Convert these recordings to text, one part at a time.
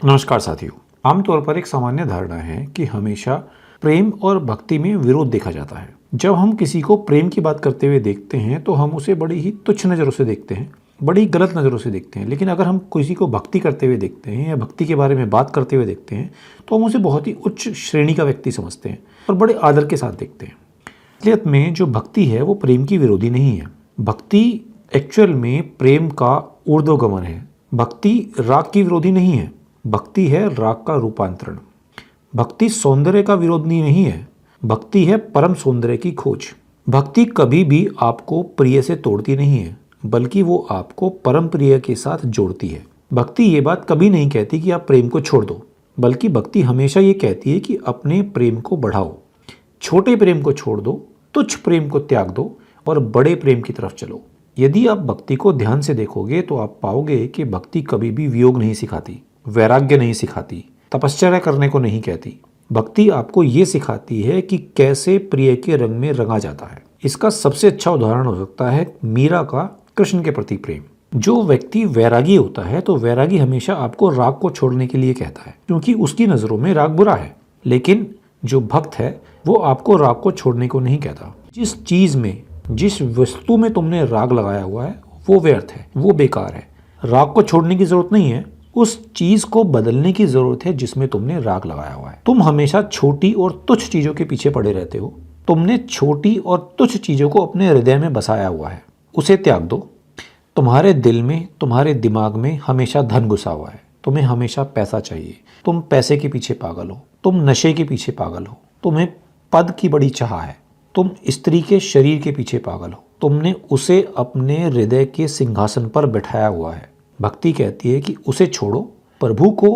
नमस्कार साथियों। आमतौर पर एक सामान्य धारणा है कि हमेशा प्रेम और भक्ति में विरोध देखा जाता है। जब हम किसी को प्रेम की बात करते हुए देखते हैं तो हम उसे बड़ी ही तुच्छ नज़रों से देखते हैं, बड़ी गलत नज़रों से देखते हैं। लेकिन अगर हम किसी को भक्ति करते हुए देखते हैं या भक्ति के बारे में बात करते हुए देखते हैं तो हम उसे बहुत ही उच्च श्रेणी का व्यक्ति समझते हैं और बड़े आदर के साथ देखते हैं। असलियत में जो भक्ति है वो प्रेम की विरोधी नहीं है। भक्ति एक्चुअल में प्रेम का ऊर्ध्वगमन है। भक्ति राग की विरोधी नहीं है। भक्ति है राग का रूपांतरण। भक्ति सौंदर्य का विरोधी नहीं है। भक्ति है परम सौंदर्य की खोज। भक्ति कभी भी आपको प्रिय से तोड़ती नहीं है, बल्कि वो आपको परम प्रिय के साथ जोड़ती है। भक्ति ये बात कभी नहीं कहती कि आप प्रेम को छोड़ दो, बल्कि भक्ति हमेशा ये कहती है कि अपने प्रेम को बढ़ाओ। छोटे प्रेम को छोड़ दो, तुच्छ प्रेम को त्याग दो और बड़े प्रेम की तरफ चलो। यदि आप भक्ति को ध्यान से देखोगे तो आप पाओगे कि भक्ति कभी भी वियोग नहीं सिखाती, वैराग्य नहीं सिखाती, तपश्चर्या करने को नहीं कहती। भक्ति आपको ये सिखाती है कि कैसे प्रिय के रंग में रंगा जाता है। इसका सबसे अच्छा उदाहरण हो सकता है मीरा का कृष्ण के प्रति प्रेम। जो व्यक्ति वैरागी होता है तो वैरागी हमेशा आपको राग को छोड़ने के लिए कहता है, क्योंकि उसकी नज़रों में राग बुरा है। लेकिन जो भक्त है वो आपको राग को छोड़ने को नहीं कहता। जिस चीज़ में, जिस वस्तु में तुमने राग लगाया हुआ है वो व्यर्थ है, वो बेकार है। राग को छोड़ने की जरूरत नहीं है, उस चीज को बदलने की जरूरत है जिसमें तुमने राग लगाया हुआ है। तुम हमेशा छोटी और तुच्छ चीजों के पीछे पड़े रहते हो। तुमने छोटी और तुच्छ चीजों को अपने हृदय में बसाया हुआ है, उसे त्याग दो। तुम्हारे दिल में, तुम्हारे दिमाग में हमेशा धन घुसा हुआ है। तुम्हें हमेशा पैसा चाहिए। तुम पैसे के पीछे पागल हो, तुम नशे के पीछे पागल हो, तुम्हें पद की बड़ी चाह है, तुम स्त्री के शरीर के पीछे पागल हो, तुमने उसे अपने हृदय के सिंहासन पर बैठाया हुआ है। भक्ति कहती है कि उसे छोड़ो, प्रभु को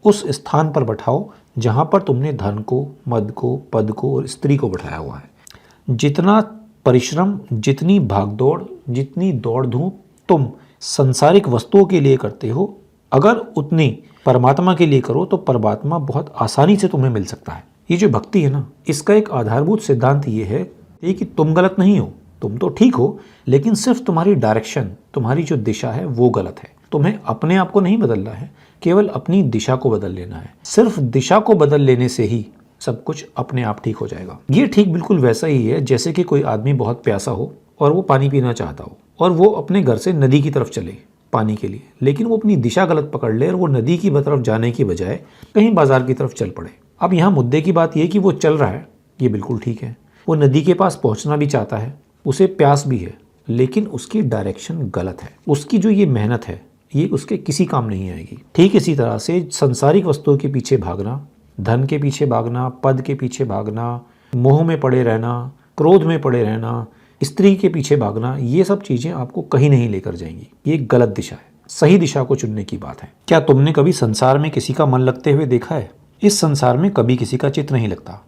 उस स्थान पर बैठाओ जहाँ पर तुमने धन को, मद को, पद को और स्त्री को बैठाया हुआ है। जितना परिश्रम, जितनी भागदौड़, जितनी दौड़ धूप तुम सांसारिक वस्तुओं के लिए करते हो, अगर उतनी परमात्मा के लिए करो तो परमात्मा बहुत आसानी से तुम्हें मिल सकता है। ये जो भक्ति है ना, इसका एक आधारभूत सिद्धांत ये है कि तुम गलत नहीं हो, तुम तो ठीक हो, लेकिन सिर्फ तुम्हारी डायरेक्शन, तुम्हारी जो दिशा है वो गलत है। तुम्हें अपने आप को नहीं बदलना है, केवल अपनी दिशा को बदल लेना है। सिर्फ दिशा को बदल लेने से ही सब कुछ अपने आप ठीक हो जाएगा। ये ठीक बिल्कुल वैसा ही है जैसे कि कोई आदमी बहुत प्यासा हो और वो पानी पीना चाहता हो और वो अपने घर से नदी की तरफ चले पानी के लिए, लेकिन वो अपनी दिशा गलत पकड़ ले और वो नदी की तरफ जाने की बजाय कहीं बाजार की तरफ चल पड़े। अब यहाँ मुद्दे की बात यह कि वो चल रहा है, ये बिल्कुल ठीक है, वो नदी के पास पहुँचना भी चाहता है, उसे प्यास भी है, लेकिन उसकी डायरेक्शन गलत है। उसकी जो ये मेहनत है ये उसके किसी काम नहीं आएगी। ठीक इसी तरह से सांसारिक वस्तुओं के पीछे भागना, धन के पीछे भागना, पद के पीछे भागना, मोह में पड़े रहना, क्रोध में पड़े रहना, स्त्री के पीछे भागना, ये सब चीज़ें आपको कहीं नहीं लेकर जाएंगी। ये गलत दिशा है। सही दिशा को चुनने की बात है। क्या तुमने कभी संसार में किसी का मन लगते हुए देखा है? इस संसार में कभी किसी का चित्त नहीं लगता।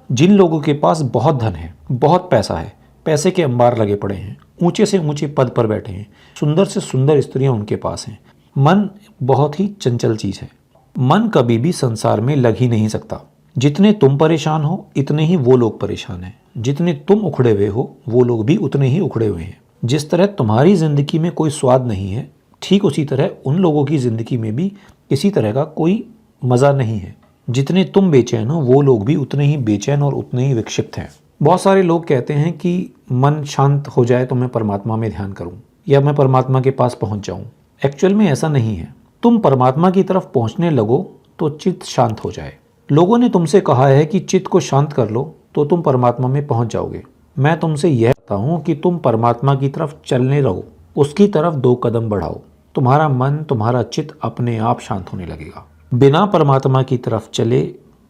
जिन लोगों के पास बहुत धन है, बहुत पैसा है, पैसे के अंबार लगे पड़े हैं, ऊंचे से ऊंचे पद पर बैठे हैं, सुंदर से सुंदर स्त्रियां उनके पास हैं, मन बहुत ही चंचल चीज है। मन कभी भी संसार में लग ही नहीं सकता। जितने तुम परेशान हो इतने ही वो लोग परेशान हैं। जितने तुम उखड़े हुए हो वो लोग भी उतने ही उखड़े हुए हैं। जिस तरह तुम्हारी जिंदगी में कोई स्वाद नहीं है, ठीक उसी तरह उन लोगों की जिंदगी में भी किसी तरह का कोई मजा नहीं है। जितने तुम बेचैन हो वो लोग भी उतने ही बेचैन और उतने ही विक्षिप्त हैं। बहुत सारे लोग कहते हैं कि मन शांत हो जाए तो मैं परमात्मा में ध्यान करूं या मैं परमात्मा के पास पहुंच जाऊं। एक्चुअल में ऐसा नहीं है। तुम परमात्मा की तरफ पहुंचने लगो तो चित्त शांत हो जाए। लोगों ने तुमसे कहा है कि चित्त को शांत कर लो तो तुम परमात्मा में पहुंच जाओगे। मैं तुमसे यह कहता हूं कि तुम परमात्मा की तरफ चलने रहो, उसकी तरफ 2 कदम बढ़ाओ। तुम्हारा मन, तुम्हारा चित्त अपने आप शांत होने लगेगा। बिना परमात्मा की तरफ चले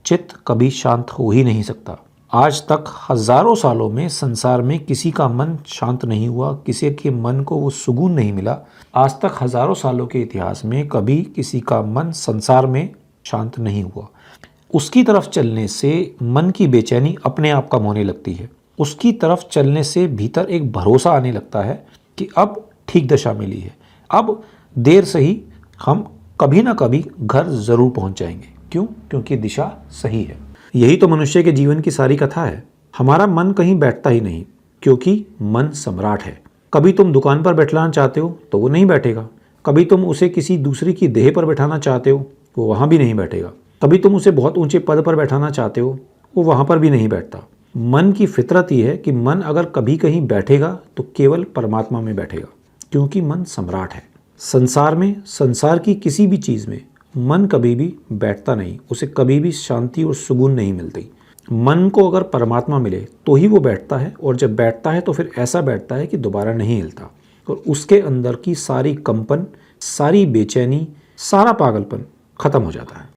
चित्त कभी शांत हो ही नहीं सकता। आज तक हजारों सालों में संसार में किसी का मन शांत नहीं हुआ, किसी के मन को वो सुकून नहीं मिला। आज तक हजारों सालों के इतिहास में कभी किसी का मन संसार में शांत नहीं हुआ। उसकी तरफ चलने से मन की बेचैनी अपने आप कम होने लगती है। उसकी तरफ चलने से भीतर एक भरोसा आने लगता है कि अब ठीक दशा मिली है, अब देर से ही हम कभी ना कभी घर जरूर पहुंच जाएंगे। क्यों? क्योंकि दिशा सही है। यही तो मनुष्य के जीवन की सारी कथा है। हमारा मन कहीं बैठता ही नहीं, क्योंकि मन सम्राट है। कभी तुम दुकान पर बैठना चाहते हो तो वो नहीं बैठेगा, कभी तुम उसे किसी दूसरे की देह पर बैठाना चाहते हो वो वहाँ भी नहीं बैठेगा। कभी तुम उसे बहुत ऊंचे पद पर बैठाना चाहते हो, वो वहाँ पर भी नहीं बैठता। मन की फितरत ये है कि मन अगर कभी कहीं बैठेगा तो केवल परमात्मा में बैठेगा, क्योंकि मन सम्राट है। संसार में, संसार की किसी भी चीज़ में मन कभी भी बैठता नहीं, उसे कभी भी शांति और सुकून नहीं मिलती। मन को अगर परमात्मा मिले तो ही वो बैठता है, और जब बैठता है तो फिर ऐसा बैठता है कि दोबारा नहीं हिलता, और उसके अंदर की सारी कंपन, सारी बेचैनी, सारा पागलपन खत्म हो जाता है।